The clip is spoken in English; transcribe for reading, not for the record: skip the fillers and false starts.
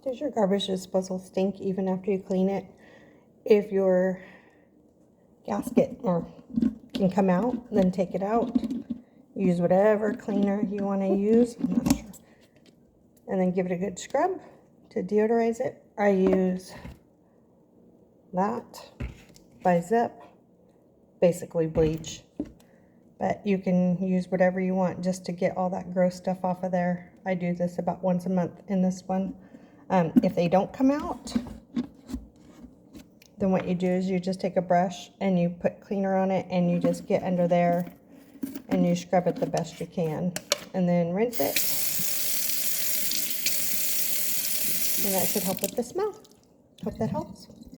Because your garbage disposal stink even after you clean it. If your gasket can come out, then take it out. Use whatever cleaner you want to use. I'm not sure. And then give it a good scrub to deodorize it. I use that by Zip, basically bleach. But you can use whatever you want just to get all that gross stuff off of there. I do this about once a month in this one. If they don't come out, then what you do is you just take a brush and you put cleaner on it and you just get under there and you scrub it the best you can. And then rinse it. And that should help with the smell. Hope that helps.